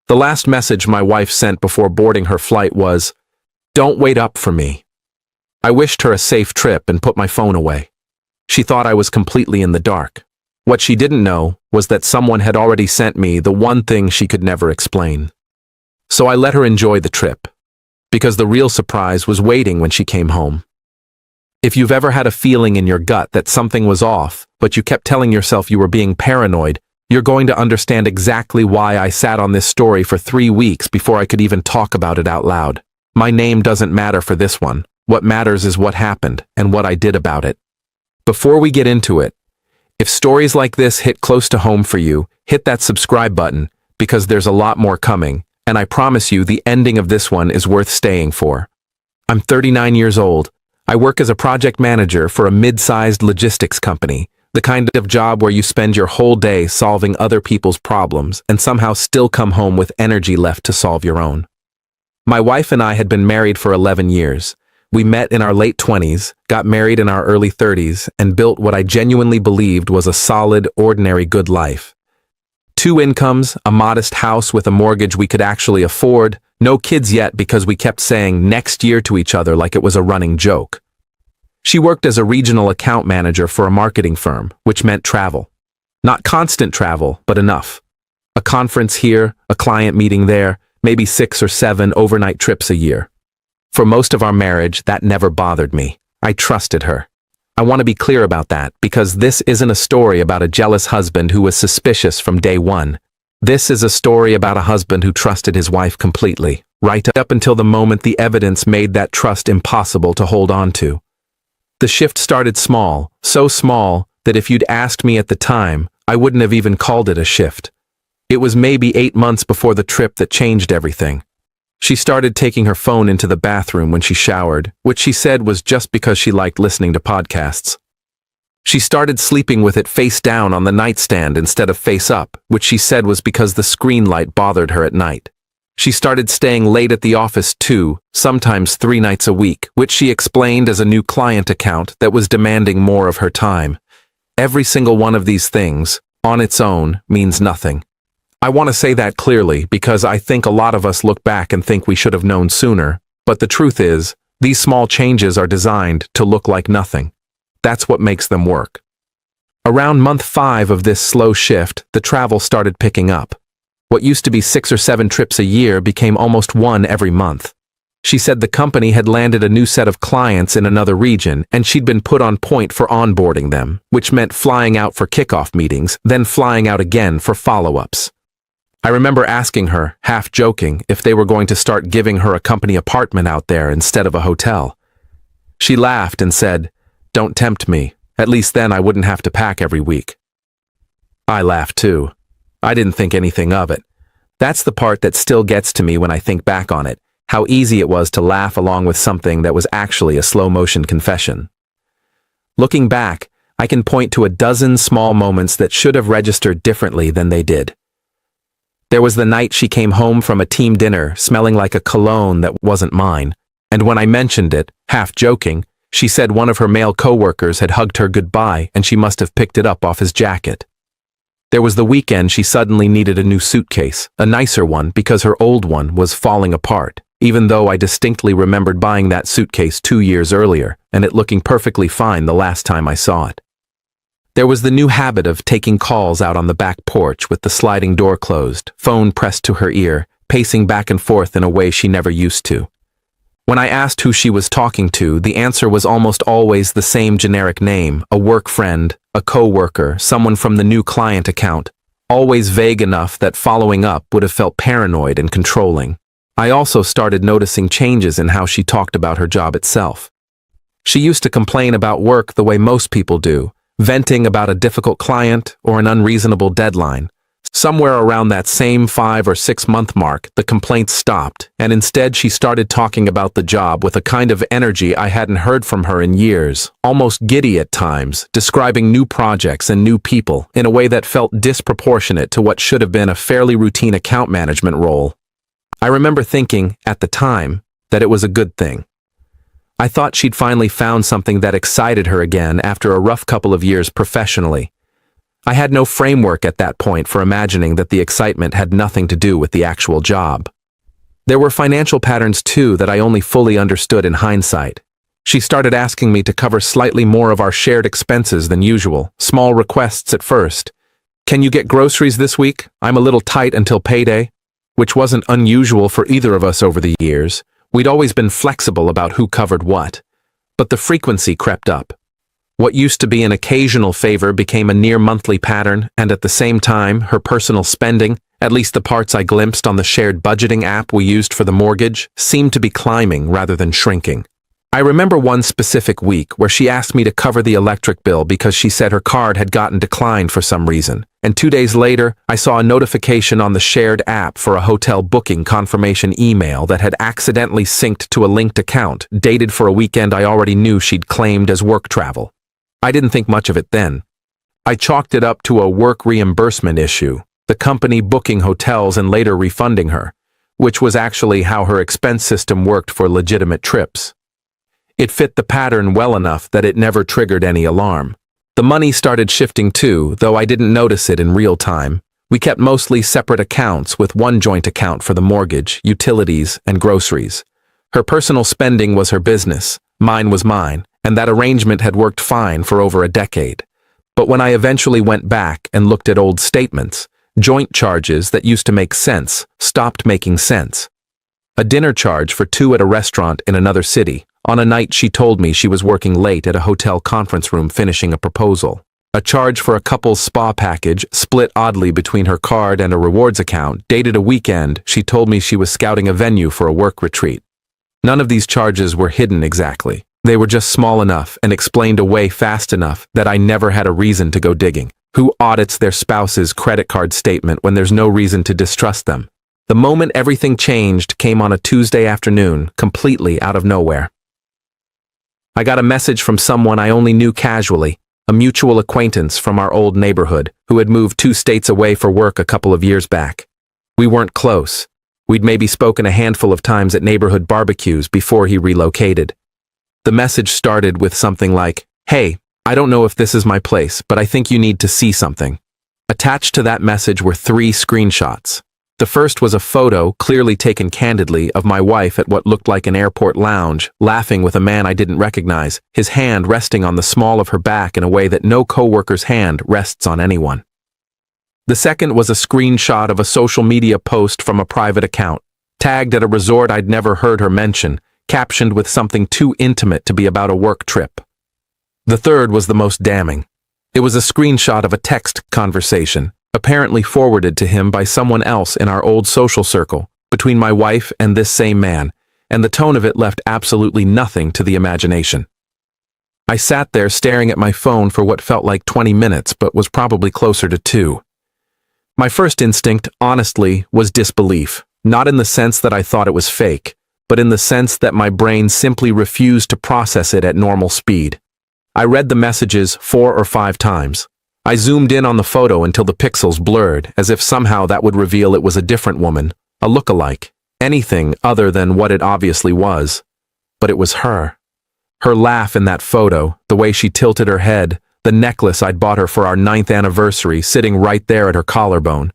The last message my wife sent before boarding her flight was, "Don't wait up for me." I wished her a safe trip and put my phone away. She thought I was completely in the dark. What she didn't know was that someone had already sent me the one thing she could never explain. So I let her enjoy the trip, because the real surprise was waiting when she came home. If you've ever had a feeling in your gut that something was off, but you kept telling yourself you were being paranoid, you're going to understand exactly why I sat on this story for 3 weeks before I could even talk about it out loud. My name doesn't matter for this one. What matters is what happened and what I did about it. Before we get into it, if stories like this hit close to home for you, hit that subscribe button, because there's a lot more coming, and I promise you the ending of this one is worth staying for. I'm 39 years old. I work as a project manager for a mid-sized logistics company, the kind of job where you spend your whole day solving other people's problems and somehow still come home with energy left to solve your own. My wife and I had been married for 11 years. We met in our late 20s, got married in our early 30s, and built what I genuinely believed was a solid, ordinary good life. 2 incomes, a modest house with a mortgage we could actually afford, no kids yet because we kept saying next year to each other like it was a running joke. She worked as a regional account manager for a marketing firm, which meant travel. Not constant travel, but enough. A conference here, a client meeting there, maybe 6 or 7 overnight trips a year. For most of our marriage, that never bothered me. I trusted her. I want to be clear about that, because this isn't a story about a jealous husband who was suspicious from day one. This is a story about a husband who trusted his wife completely, right up until the moment the evidence made that trust impossible to hold on to. The shift started small, so small that if you'd asked me at the time, I wouldn't have even called it a shift. It was maybe 8 months before the trip that changed everything. She started taking her phone into the bathroom when she showered, which she said was just because she liked listening to podcasts. She started sleeping with it face down on the nightstand instead of face up, which she said was because the screen light bothered her at night. She started staying late at the office 2, sometimes 3 nights a week, which she explained as a new client account that was demanding more of her time. Every single one of these things, on its own, means nothing. I want to say that clearly because I think a lot of us look back and think we should have known sooner, but the truth is, these small changes are designed to look like nothing. That's what makes them work. Around month 5 of this slow shift, the travel started picking up. What used to be 6 or 7 trips a year became almost 1 every month. She said the company had landed a new set of clients in another region, and she'd been put on point for onboarding them, which meant flying out for kickoff meetings, then flying out again for follow-ups. I remember asking her, half joking, if they were going to start giving her a company apartment out there instead of a hotel. She laughed and said, "Don't tempt me. At least then I wouldn't have to pack every week." I laughed too. I didn't think anything of it. That's the part that still gets to me when I think back on it, how easy it was to laugh along with something that was actually a slow-motion confession. Looking back, I can point to a dozen small moments that should have registered differently than they did. There was the night she came home from a team dinner smelling like a cologne that wasn't mine, and when I mentioned it, half joking, she said one of her male coworkers had hugged her goodbye and she must have picked it up off his jacket. There was the weekend she suddenly needed a new suitcase, a nicer one because her old one was falling apart, even though I distinctly remembered buying that suitcase 2 years earlier and it looking perfectly fine the last time I saw it. There was the new habit of taking calls out on the back porch with the sliding door closed, phone pressed to her ear, pacing back and forth in a way she never used to. When I asked who she was talking to, the answer was almost always the same generic name, a work friend, a co-worker, someone from the new client account, always vague enough that following up would have felt paranoid and controlling. I also started noticing changes in how she talked about her job itself. She used to complain about work the way most people do, venting about a difficult client or an unreasonable deadline. Somewhere around that same 5 or 6 month mark, the complaints stopped, and instead she started talking about the job with a kind of energy I hadn't heard from her in years, almost giddy at times, describing new projects and new people in a way that felt disproportionate to what should have been a fairly routine account management role. I remember thinking, at the time, that it was a good thing. I thought she'd finally found something that excited her again after a rough couple of years professionally. I had no framework at that point for imagining that the excitement had nothing to do with the actual job. There were financial patterns too that I only fully understood in hindsight. She started asking me to cover slightly more of our shared expenses than usual, small requests at first. Can you get groceries this week? I'm a little tight until payday. Which wasn't unusual for either of us over the years. We'd always been flexible about who covered what. But the frequency crept up. What used to be an occasional favor became a near-monthly pattern, and at the same time, her personal spending, at least the parts I glimpsed on the shared budgeting app we used for the mortgage, seemed to be climbing rather than shrinking. I remember one specific week where she asked me to cover the electric bill because she said her card had gotten declined for some reason, and 2 days later, I saw a notification on the shared app for a hotel booking confirmation email that had accidentally synced to a linked account, dated for a weekend I already knew she'd claimed as work travel. I didn't think much of it then. I chalked it up to a work reimbursement issue, the company booking hotels and later refunding her, which was actually how her expense system worked for legitimate trips. It fit the pattern well enough that it never triggered any alarm. The money started shifting too, though I didn't notice it in real time. We kept mostly separate accounts with one joint account for the mortgage, utilities, and groceries. Her personal spending was her business, mine was mine, and that arrangement had worked fine for over a decade. But when I eventually went back and looked at old statements, joint charges that used to make sense stopped making sense. A dinner charge for two at a restaurant in another city, on a night she told me she was working late at a hotel conference room finishing a proposal. A charge for a couple's spa package split oddly between her card and a rewards account, dated a weekend she told me she was scouting a venue for a work retreat. None of these charges were hidden exactly. They were just small enough and explained away fast enough that I never had a reason to go digging. Who audits their spouse's credit card statement when there's no reason to distrust them? The moment everything changed came on a Tuesday afternoon, completely out of nowhere. I got a message from someone I only knew casually, a mutual acquaintance from our old neighborhood who had moved 2 states away for work a couple of years back. We weren't close. We'd maybe spoken a handful of times at neighborhood barbecues before he relocated. The message started with something like, "Hey, I don't know if this is my place, but I think you need to see something." Attached to that message were 3 screenshots. The first was a photo, clearly taken candidly, of my wife at what looked like an airport lounge, laughing with a man I didn't recognize, his hand resting on the small of her back in a way that no coworker's hand rests on anyone. The second was a screenshot of a social media post from a private account, tagged at a resort I'd never heard her mention, captioned with something too intimate to be about a work trip. The third was the most damning. It was a screenshot of a text conversation, apparently forwarded to him by someone else in our old social circle, between my wife and this same man, and the tone of it left absolutely nothing to the imagination. I sat there staring at my phone for what felt like 20 minutes, but was probably closer to 2. My first instinct, honestly, was disbelief, not in the sense that I thought it was fake, but in the sense that my brain simply refused to process it at normal speed. I read the messages 4 or 5 times. I zoomed in on the photo until the pixels blurred, as if somehow that would reveal it was a different woman, a look-alike, anything other than what it obviously was. But it was her. Her laugh in that photo, the way she tilted her head, the necklace I'd bought her for our 9th anniversary sitting right there at her collarbone.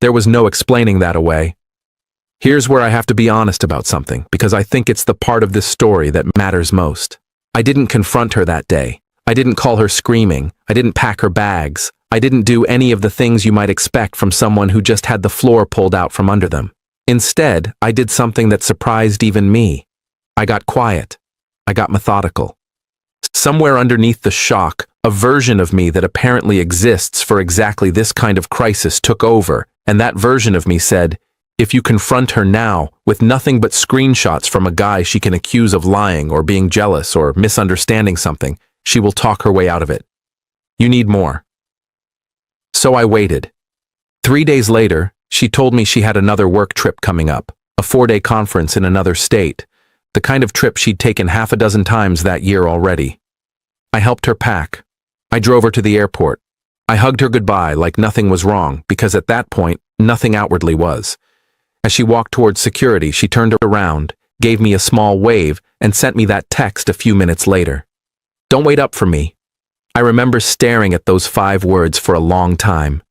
There was no explaining that away. Here's where I have to be honest about something, because I think it's the part of this story that matters most. I didn't confront her that day. I didn't call her screaming. I didn't pack her bags. I didn't do any of the things you might expect from someone who just had the floor pulled out from under them. Instead, I did something that surprised even me. I got quiet. I got methodical. Somewhere underneath the shock, a version of me that apparently exists for exactly this kind of crisis took over, and that version of me said, if you confront her now, with nothing but screenshots from a guy she can accuse of lying or being jealous or misunderstanding something, she will talk her way out of it. You need more. So I waited. 3 days later, she told me she had another work trip coming up, a 4-day conference in another state, the kind of trip she'd taken half a dozen times that year already. I helped her pack. I drove her to the airport. I hugged her goodbye like nothing was wrong, because at that point, nothing outwardly was. As she walked towards security, she turned around, gave me a small wave, and sent me that text a few minutes later. Don't wait up for me. I remember staring at those 5 words for a long time.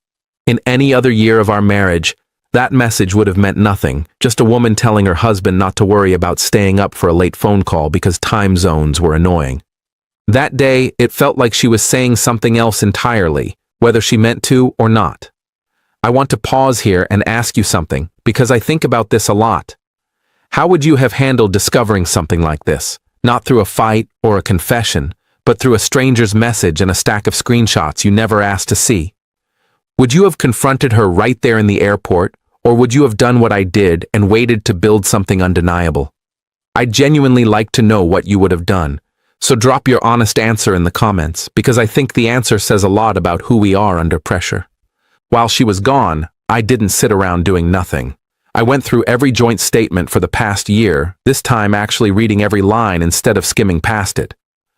In any other year of our marriage, that message would have meant nothing, just a woman telling her husband not to worry about staying up for a late phone call because time zones were annoying. That day, it felt like she was saying something else entirely, whether she meant to or not. I want to pause here and ask you something, because I think about this a lot. How would you have handled discovering something like this? Not through a fight or a confession, but through a stranger's message and a stack of screenshots you never asked to see. Would you have confronted her right there in the airport, or would you have done what I did and waited to build something undeniable? I'd genuinely like to know what you would have done, so drop your honest answer in the comments, because I think the answer says a lot about who we are under pressure. While she was gone, I didn't sit around doing nothing. I went through every joint statement for the past year, this time actually reading every line instead of skimming past it.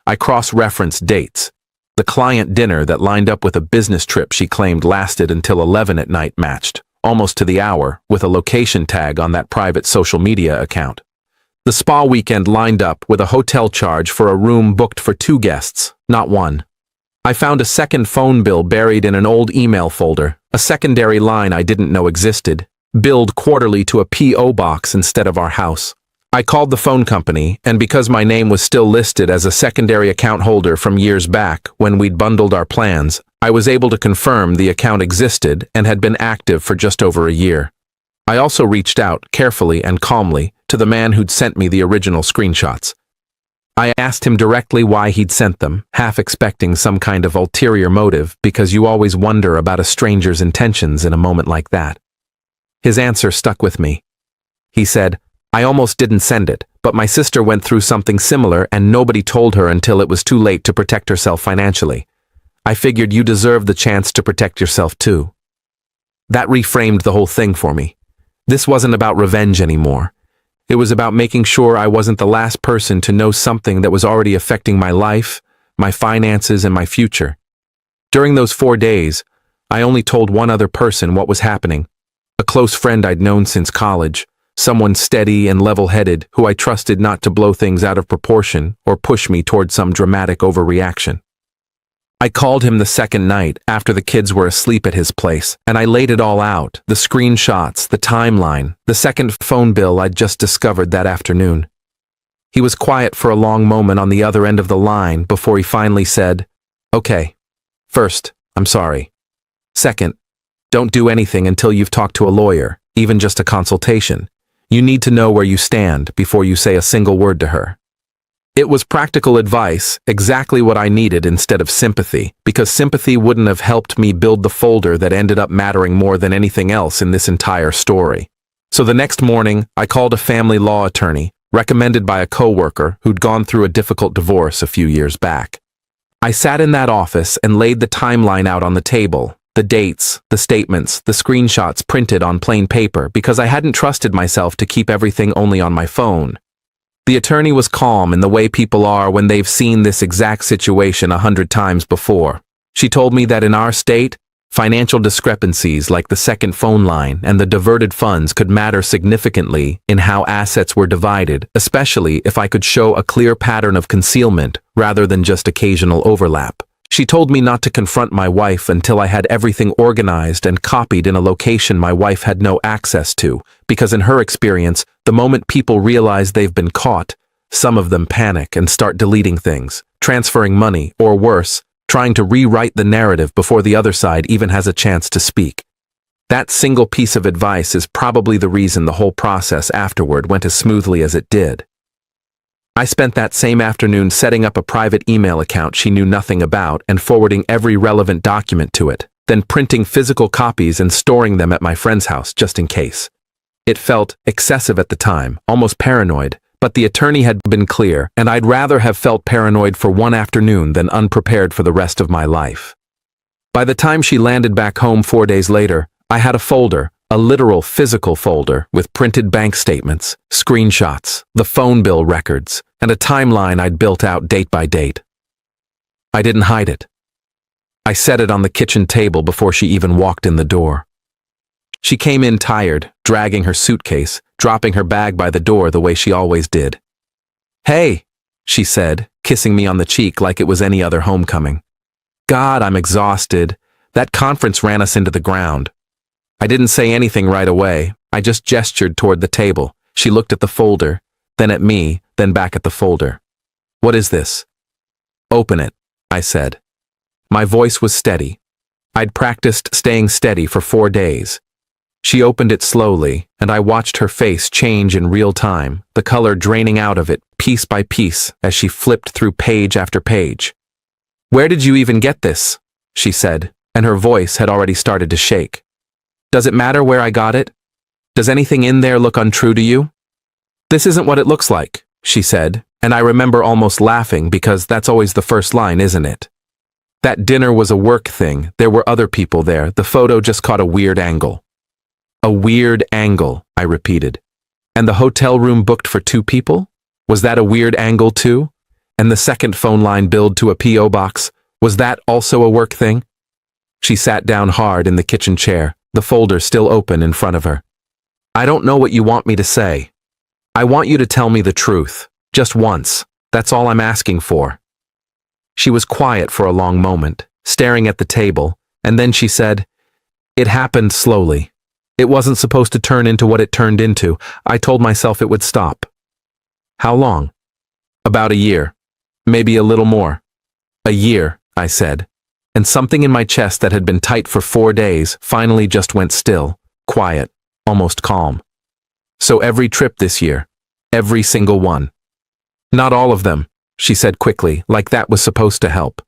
I cross-referenced dates. The client dinner that lined up with a business trip she claimed lasted until 11 at night matched, almost to the hour, with a location tag on that private social media account. The spa weekend lined up with a hotel charge for a room booked for 2 guests, not 1. I found a second phone bill buried in an old email folder, a secondary line I didn't know existed, billed quarterly to a P.O. box instead of our house. I called the phone company, and because my name was still listed as a secondary account holder from years back when we'd bundled our plans, I was able to confirm the account existed and had been active for just over a year. I also reached out, carefully and calmly, to the man who'd sent me the original screenshots. I asked him directly why he'd sent them, half expecting some kind of ulterior motive, because you always wonder about a stranger's intentions in a moment like that. His answer stuck with me. He said, "I almost didn't send it, but my sister went through something similar and nobody told her until it was too late to protect herself financially. I figured you deserved the chance to protect yourself too." That reframed the whole thing for me. This wasn't about revenge anymore. It was about making sure I wasn't the last person to know something that was already affecting my life, my finances, and my future. During those 4 days, I only told one other person what was happening. A close friend I'd known since college, someone steady and level-headed who I trusted not to blow things out of proportion or push me toward some dramatic overreaction. I called him the second night after the kids were asleep at his place, and I laid it all out, the screenshots, the timeline, the second phone bill I'd just discovered that afternoon. He was quiet for a long moment on the other end of the line before he finally said, "Okay. First, I'm sorry. Second, don't do anything until you've talked to a lawyer, even just a consultation. You need to know where you stand before you say a single word to her." It was practical advice, exactly what I needed instead of sympathy, because sympathy wouldn't have helped me build the folder that ended up mattering more than anything else in this entire story. So the next morning, I called a family law attorney, recommended by a coworker who'd gone through a difficult divorce a few years back. I sat in that office and laid the timeline out on the table, the dates, the statements, the screenshots printed on plain paper, because I hadn't trusted myself to keep everything only on my phone. The attorney was calm in the way people are when they've seen this exact situation 100 times before. She told me that in our state, financial discrepancies like the second phone line and the diverted funds could matter significantly in how assets were divided, especially if I could show a clear pattern of concealment rather than just occasional overlap. She told me not to confront my wife until I had everything organized and copied in a location my wife had no access to, because in her experience, the moment people realize they've been caught, some of them panic and start deleting things, transferring money, or worse, trying to rewrite the narrative before the other side even has a chance to speak. That single piece of advice is probably the reason the whole process afterward went as smoothly as it did. I spent that same afternoon setting up a private email account she knew nothing about and forwarding every relevant document to it, then printing physical copies and storing them at my friend's house just in case. It felt excessive at the time, almost paranoid, but the attorney had been clear, and I'd rather have felt paranoid for one afternoon than unprepared for the rest of my life. By the time she landed back home 4 days later, I had a folder, a literal physical folder with printed bank statements, screenshots, the phone bill records, and a timeline I'd built out date by date. I didn't hide it. I set it on the kitchen table before she even walked in the door. She came in tired, dragging her suitcase, dropping her bag by the door the way she always did. "Hey," she said, kissing me on the cheek like it was any other homecoming. God, I'm exhausted. That conference ran us into the ground. I didn't say anything right away. I just gestured toward the table. She looked at the folder, then at me, then back at the folder. What is this? Open it, I said. My voice was steady. I'd practiced staying steady for 4 days. She opened it slowly, and I watched her face change in real time, the color draining out of it, piece by piece, as she flipped through page after page. Where did you even get this? She said, and her voice had already started to shake. Does it matter where I got it? Does anything in there look untrue to you? This isn't what it looks like, she said, and I remember almost laughing because that's always the first line, isn't it? That dinner was a work thing. There were other people there. The photo just caught a weird angle. A weird angle, I repeated. And the hotel room booked for 2 people? Was that a weird angle too? And the second phone line billed to a P.O. box, was that also a work thing? She sat down hard in the kitchen chair, the folder still open in front of her. I don't know what you want me to say. I want you to tell me the truth, just once. That's all I'm asking for. She was quiet for a long moment, staring at the table, and then she said, It happened slowly. It wasn't supposed to turn into what it turned into. I told myself it would stop. How long? About a year. Maybe a little more. A year, I said, and something in my chest that had been tight for 4 days finally just went still, quiet, almost calm. So every trip this year, every single one. Not all of them, she said quickly, like that was supposed to help.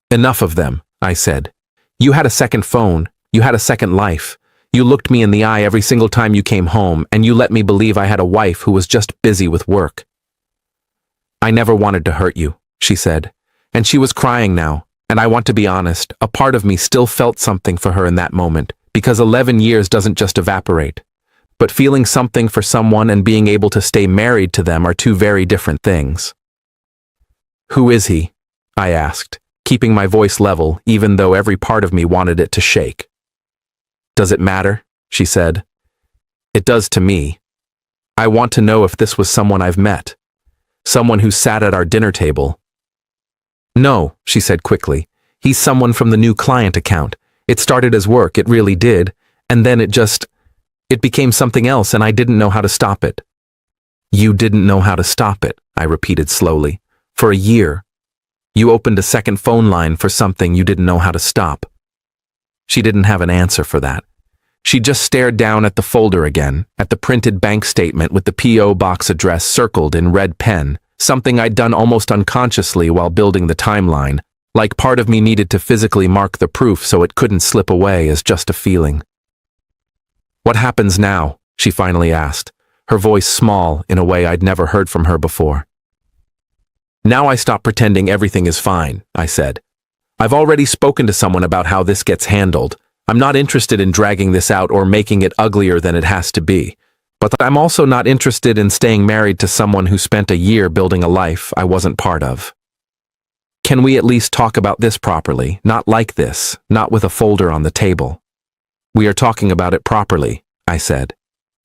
Enough of them, I said. You had a second phone, you had a second life. You looked me in the eye every single time you came home, and you let me believe I had a wife who was just busy with work. I never wanted to hurt you, she said, and she was crying now, and I want to be honest, a part of me still felt something for her in that moment, because 11 years doesn't just evaporate. But feeling something for someone and being able to stay married to them are 2 very different things. Who is he? I asked, keeping my voice level even though every part of me wanted it to shake. Does it matter? She said. It does to me. I want to know if this was someone I've met. Someone who sat at our dinner table. No, she said quickly. He's someone from the new client account. It started as work, it really did, and then it became something else and I didn't know how to stop it. You didn't know how to stop it, I repeated slowly. For a year. You opened a second phone line for something you didn't know how to stop. She didn't have an answer for that. She just stared down at the folder again, at the printed bank statement with the P.O. box address circled in red pen, something I'd done almost unconsciously while building the timeline, like part of me needed to physically mark the proof so it couldn't slip away as just a feeling. What happens now? She finally asked, her voice small in a way I'd never heard from her before. Now I stop pretending everything is fine, I said. I've already spoken to someone about how this gets handled. I'm not interested in dragging this out or making it uglier than it has to be. But I'm also not interested in staying married to someone who spent a year building a life I wasn't part of. Can we at least talk about this properly, not like this, not with a folder on the table? We are talking about it properly, I said.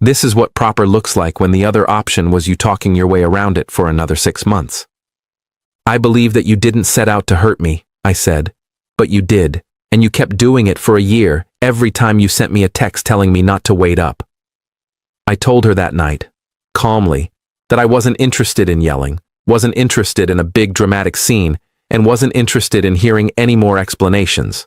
This is what proper looks like when the other option was you talking your way around it for another 6 months. I believe that you didn't set out to hurt me, I said, but you did, and you kept doing it for a year, every time you sent me a text telling me not to wait up. I told her that night, calmly, that I wasn't interested in yelling, wasn't interested in a big dramatic scene, and wasn't interested in hearing any more explanations.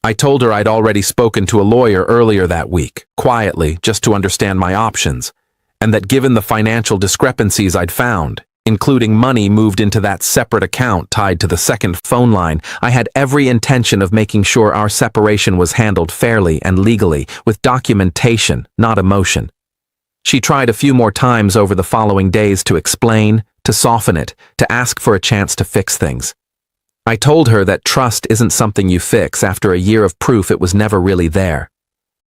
I told her I'd already spoken to a lawyer earlier that week, quietly, just to understand my options, and that given the financial discrepancies I'd found, including money moved into that separate account tied to the second phone line, I had every intention of making sure our separation was handled fairly and legally, with documentation, not emotion. She tried a few more times over the following days to explain, to soften it, to ask for a chance to fix things. I told her that trust isn't something you fix after a year of proof it was never really there.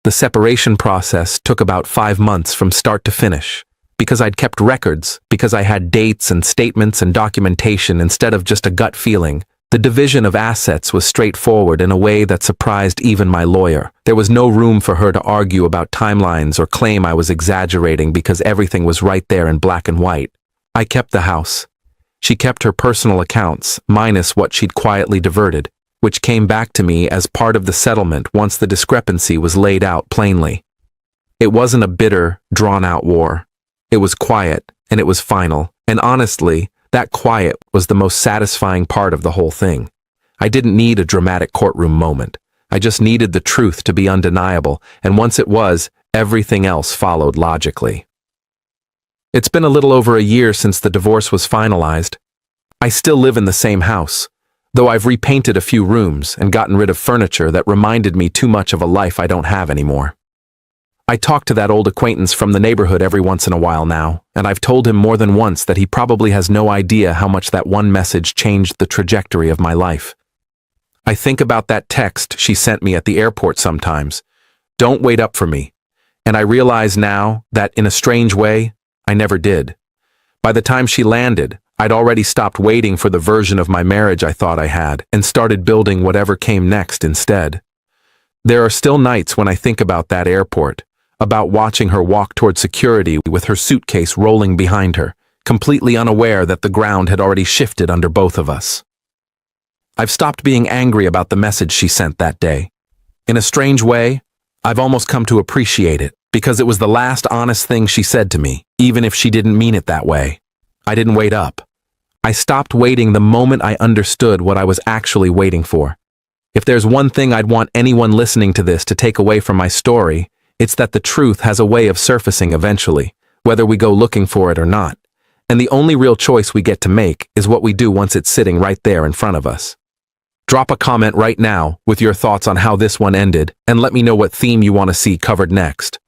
The separation process took about 5 months from start to finish. Because I'd kept records, because I had dates and statements and documentation instead of just a gut feeling, the division of assets was straightforward in a way that surprised even my lawyer. There was no room for her to argue about timelines or claim I was exaggerating because everything was right there in black and white. I kept the house. She kept her personal accounts, minus what she'd quietly diverted, which came back to me as part of the settlement once the discrepancy was laid out plainly. It wasn't a bitter, drawn-out war. It was quiet, and it was final, and honestly, that quiet was the most satisfying part of the whole thing. I didn't need a dramatic courtroom moment. I just needed the truth to be undeniable, and once it was, everything else followed logically. It's been a little over a year since the divorce was finalized. I still live in the same house, though I've repainted a few rooms and gotten rid of furniture that reminded me too much of a life I don't have anymore. I talk to that old acquaintance from the neighborhood every once in a while now, and I've told him more than once that he probably has no idea how much that one message changed the trajectory of my life. I think about that text she sent me at the airport sometimes. Don't wait up for me. And I realize now that, in a strange way, I never did. By the time she landed, I'd already stopped waiting for the version of my marriage I thought I had and started building whatever came next instead. There are still nights when I think about that airport, about watching her walk toward security with her suitcase rolling behind her, completely unaware that the ground had already shifted under both of us. I've stopped being angry about the message she sent that day. In a strange way, I've almost come to appreciate it, because it was the last honest thing she said to me, even if she didn't mean it that way. I didn't wait up. I stopped waiting the moment I understood what I was actually waiting for. If there's one thing I'd want anyone listening to this to take away from my story, it's that the truth has a way of surfacing eventually, whether we go looking for it or not. And the only real choice we get to make is what we do once it's sitting right there in front of us. Drop a comment right now with your thoughts on how this one ended, and let me know what theme you want to see covered next.